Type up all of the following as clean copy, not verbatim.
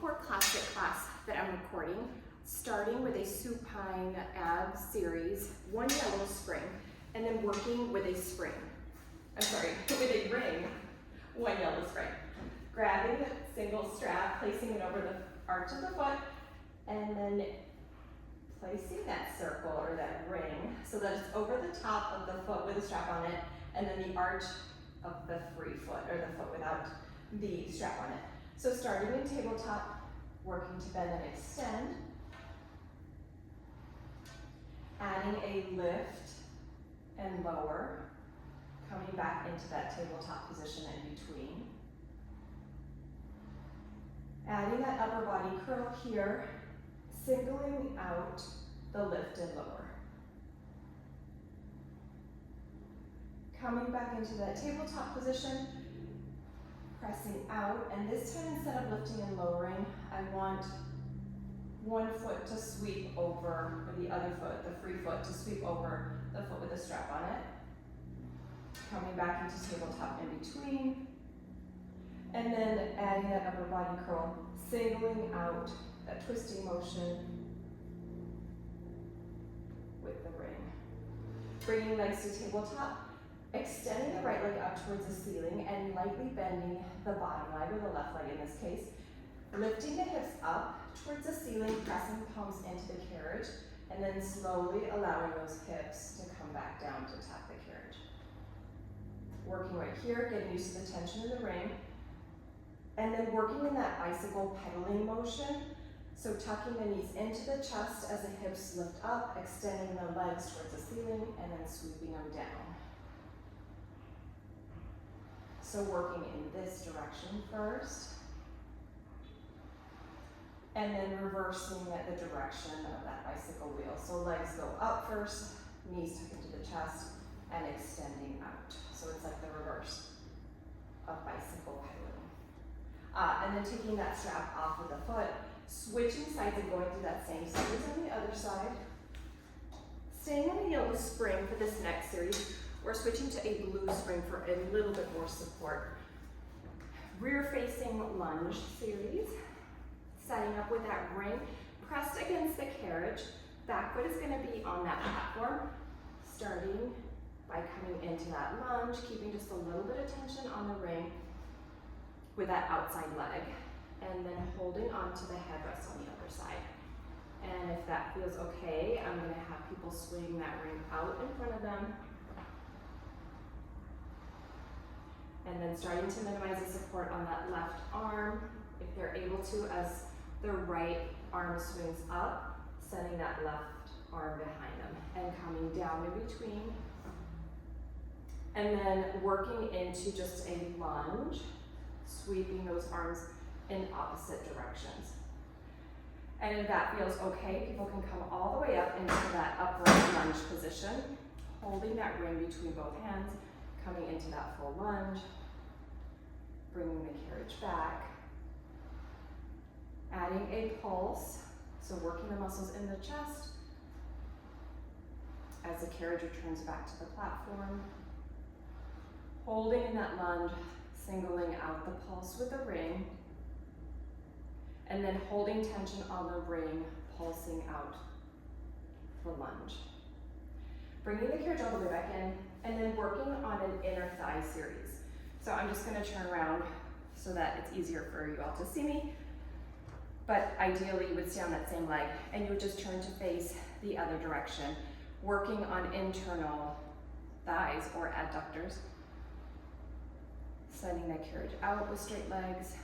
core classic class that I'm recording, starting with a supine ab series, one yellow spring, and then working with a spring. With a ring, one yellow spring. Grabbing the single strap, placing it over the arch of the foot, and then placing that circle or that ring so that it's over the top of the foot with a strap on it, and then the arch of the free foot, or the foot without the strap on it. So starting in tabletop, working to bend and extend, adding a lift and lower, coming back into that tabletop position in between. Adding that upper body curl here, singling out the lift and lower. Coming back into that tabletop position, pressing out, and this time instead of lifting and lowering, I want one foot to sweep over, or the other foot, the free foot, to sweep over the foot with a strap on it. Coming back into tabletop in between, and then adding that upper body curl, singling out that twisting motion with the ring. Bringing legs to tabletop, extending the right leg up towards the ceiling and lightly bending the bottom leg, or the left leg in this case. Lifting the hips up towards the ceiling, pressing palms into the carriage, and then slowly allowing those hips to come back down to tap the carriage. Working right here, getting used to the tension in the ring, and then working in that bicycle pedaling motion. So tucking the knees into the chest as the hips lift up, extending the legs towards the ceiling, and then sweeping them down. So working in this direction first, and then reversing the direction of that bicycle wheel. So legs go up first, knees tuck into the chest, and extending out. So it's like the reverse of bicycle pedaling. And then taking that strap off of the foot, switching sides and going through that same series on the other side. Staying on the yellow spring for this next series, we're switching to a blue spring for a little bit more support. Rear facing lunge series, setting up with that ring pressed against the carriage. Back foot is going to be on that platform, starting by coming into that lunge, keeping just a little bit of tension on the ring with that outside leg, and then holding on to the headrest on the other side. And if that feels okay, I'm going to have people swing that ring out in front of them, and then starting to minimize the support on that left arm, if they're able to, as the right arm swings up, sending that left arm behind them and coming down in between. And then working into just a lunge, sweeping those arms in opposite directions. And if that feels okay, people can come all the way up into that upright lunge position, holding that ring between both hands, coming into that full lunge, bringing the carriage back, adding a pulse, so working the muscles in the chest as the carriage returns back to the platform, holding in that lunge, singling out the pulse with the ring, and then holding tension on the ring, pulsing out for lunge. Bringing the carriage all the way back in, and then working on an inner thigh series. So I'm just going to turn around so that it's easier for you all to see me. But ideally, you would stay on that same leg, and you would just turn to face the other direction, working on internal thighs or adductors. Sending that carriage out with straight legs,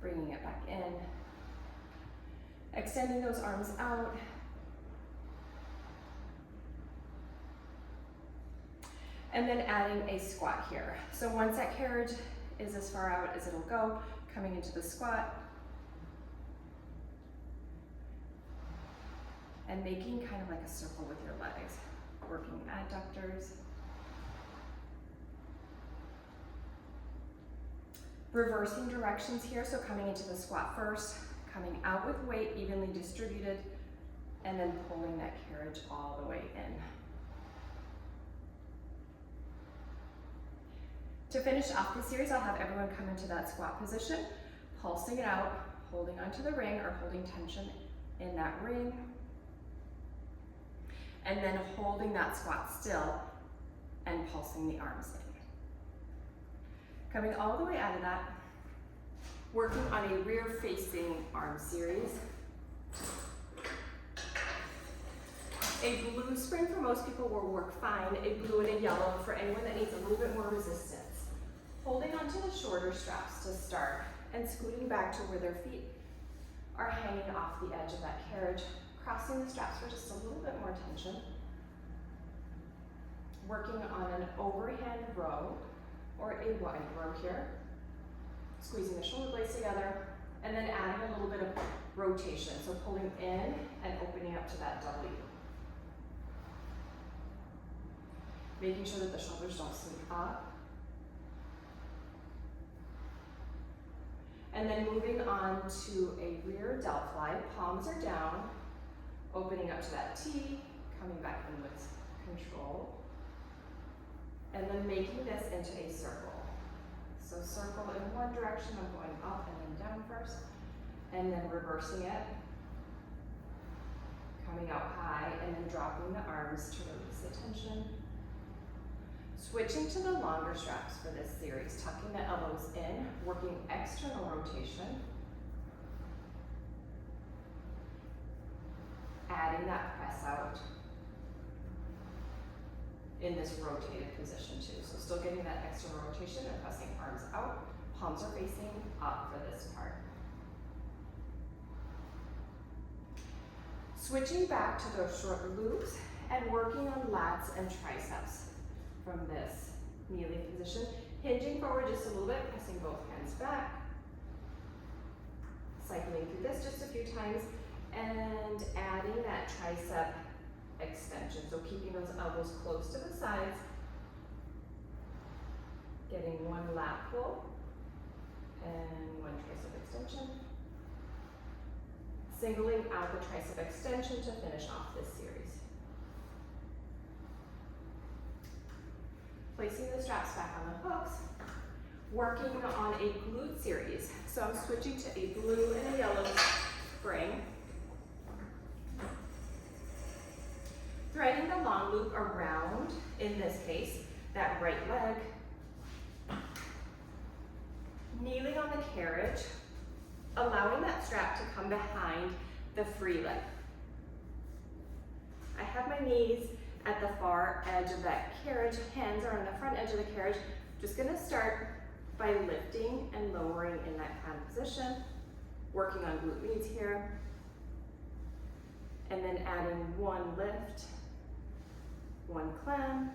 bringing it back in, extending those arms out, and then adding a squat here. So once that carriage is as far out as it'll go, coming into the squat, and making kind of like a circle with your legs, working adductors. Reversing directions here, so coming into the squat first, coming out with weight evenly distributed, and then pulling that carriage all the way in. To finish off the series, I'll have everyone come into that squat position, pulsing it out, holding onto the ring or holding tension in that ring, and then holding that squat still and pulsing the arms in. Coming all the way out of that, working on a rear facing arm series. A blue spring for most people will work fine, a blue and a yellow for anyone that needs a little bit more resistance. Holding onto the shorter straps to start and scooting back to where their feet are hanging off the edge of that carriage, crossing the straps for just a little bit more tension. Working on an overhand row or a wide row here. Squeezing the shoulder blades together and then adding a little bit of rotation. So pulling in and opening up to that W. Making sure that the shoulders don't sink up. And then moving on to a rear delphi, palms are down, opening up to that T, coming back in with control. And then making this into a circle. So circle in one direction, I'm going up and then down first, and then reversing it, coming out high, and then dropping the arms to release the tension. Switching to the longer straps for this series, tucking the elbows in, working external rotation, adding that press out in this rotated position too. So still getting that external rotation and pressing arms out. Palms are facing up for this part. Switching back to those short loops and working on lats and triceps from this kneeling position. Hinging forward just a little bit, pressing both hands back. Cycling through this just a few times and adding that tricep extension. So keeping those elbows close to the sides. Getting one lat pull and one tricep extension. Singling out the tricep extension to finish off this series. Placing the straps back on the hooks. Working on a glute series. So I'm switching to a blue and a yellow spring. Threading the long loop around, in this case, that right leg. Kneeling on the carriage, allowing that strap to come behind the free leg. I have my knees at the far edge of that carriage, hands are on the front edge of the carriage. Just gonna start by lifting and lowering in that kind of position, working on glute meads here, and then adding one lift, one climb,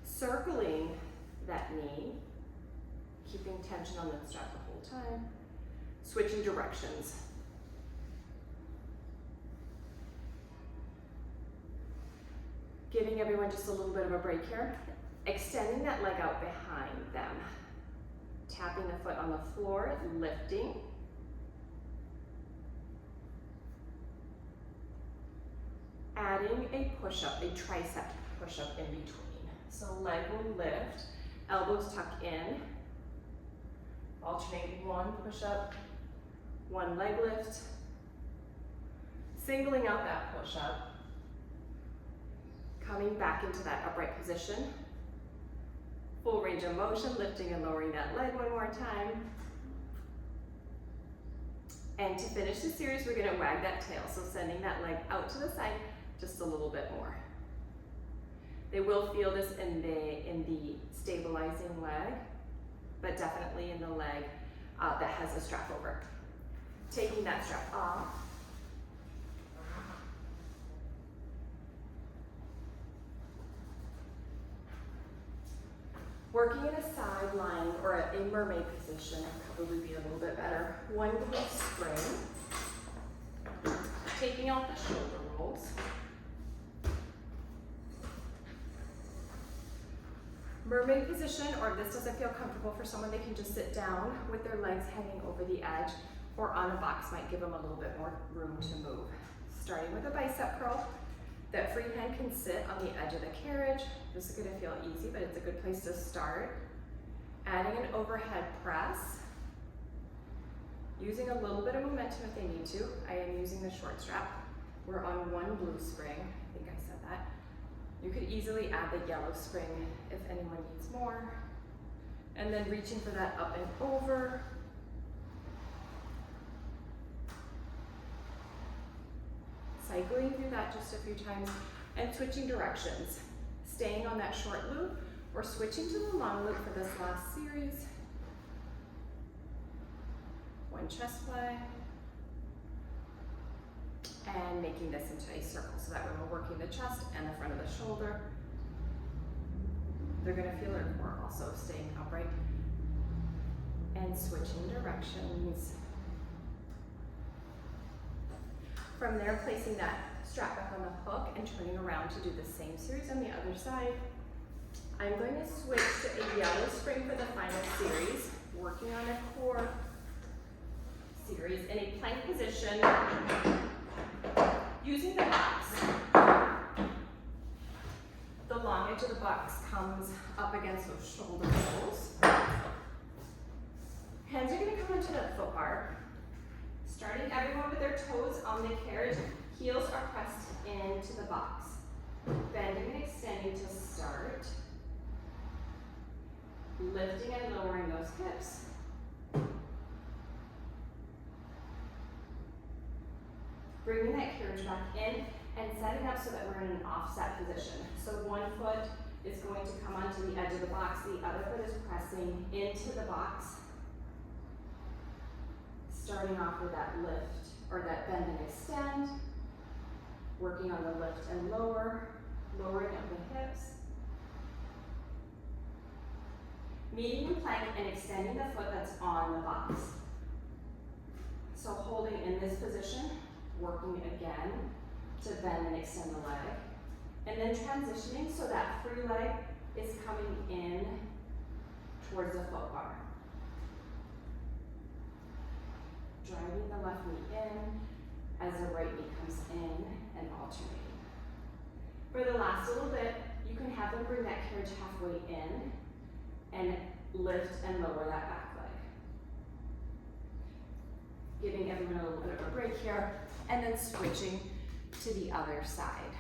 circling that knee, keeping tension on that strap the whole time, switching directions. Giving everyone just a little bit of a break here. Extending that leg out behind them. Tapping the foot on the floor, lifting. Adding a push-up, a tricep push-up in between. So leg will lift, elbows tuck in. Alternate one push-up, one leg lift. Singling out that push-up. Coming back into that upright position. Full range of motion, lifting and lowering that leg one more time. And to finish the series, we're gonna wag that tail. So sending that leg out to the side just a little bit more. They will feel this in the stabilizing leg, but definitely in the leg that has a strap over. Taking that strap off. Working in a side lying or a mermaid position would probably be a little bit better. One glute spring. Taking out the shoulder rolls. Mermaid position, or if this doesn't feel comfortable for someone, they can just sit down with their legs hanging over the edge, or on a box might give them a little bit more room to move. Starting with a bicep curl. That free hand can sit on the edge of the carriage. This is gonna feel easy, but it's a good place to start. Adding an overhead press, using a little bit of momentum if they need to. I am using the short strap. We're on one blue spring, I think I said that. You could easily add the yellow spring if anyone needs more. And then reaching for that up and over. Cycling through that just a few times and switching directions. Staying on that short loop or switching to the long loop for this last series. One chest fly. And making this into a circle so that when we're working the chest and the front of the shoulder, they're gonna feel their core also staying upright. And switching directions. From there, placing that strap back on the hook and turning around to do the same series on the other side. I'm going to switch to a yellow spring for the final series, working on a core series in a plank position, using the box. The long edge of the box comes up against those shoulder holes. Hands are going to come into the foot bar. Starting everyone with their toes on the carriage, heels are pressed into the box. Bending and extending to start. Lifting and lowering those hips. Bringing that carriage back in and setting up so that we're in an offset position. So one foot is going to come onto the edge of the box, the other foot is pressing into the box. Starting off with that lift, or that bend and extend, working on the lift and lower, lowering of the hips. Meeting in plank and extending the foot that's on the box. So holding in this position, working again to bend and extend the leg. And then transitioning so that free leg is coming in towards the foot bar. Driving the left knee in as the right knee comes in and alternating. For the last little bit, you can have them bring that carriage halfway in and lift and lower that back leg. Giving everyone a little bit of a break here and then switching to the other side.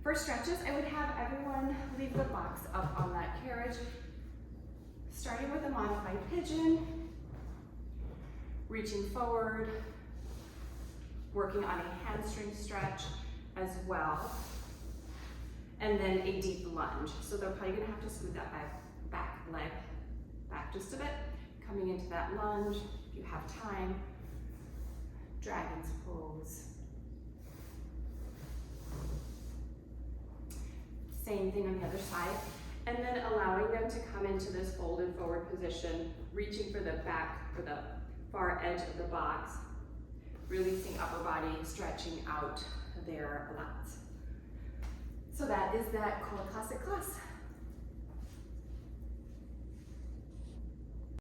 For stretches, I would have everyone leave the box up on that carriage, starting with a modified pigeon, reaching forward, working on a hamstring stretch as well, and then a deep lunge. So they're probably gonna have to scoot that back leg back just a bit, coming into that lunge, if you have time, dragon's pose. Same thing on the other side, and then allowing them to come into this folded forward position, reaching for the back, for the far edge of the box, releasing upper body, stretching out their lats. So that is that core classic class.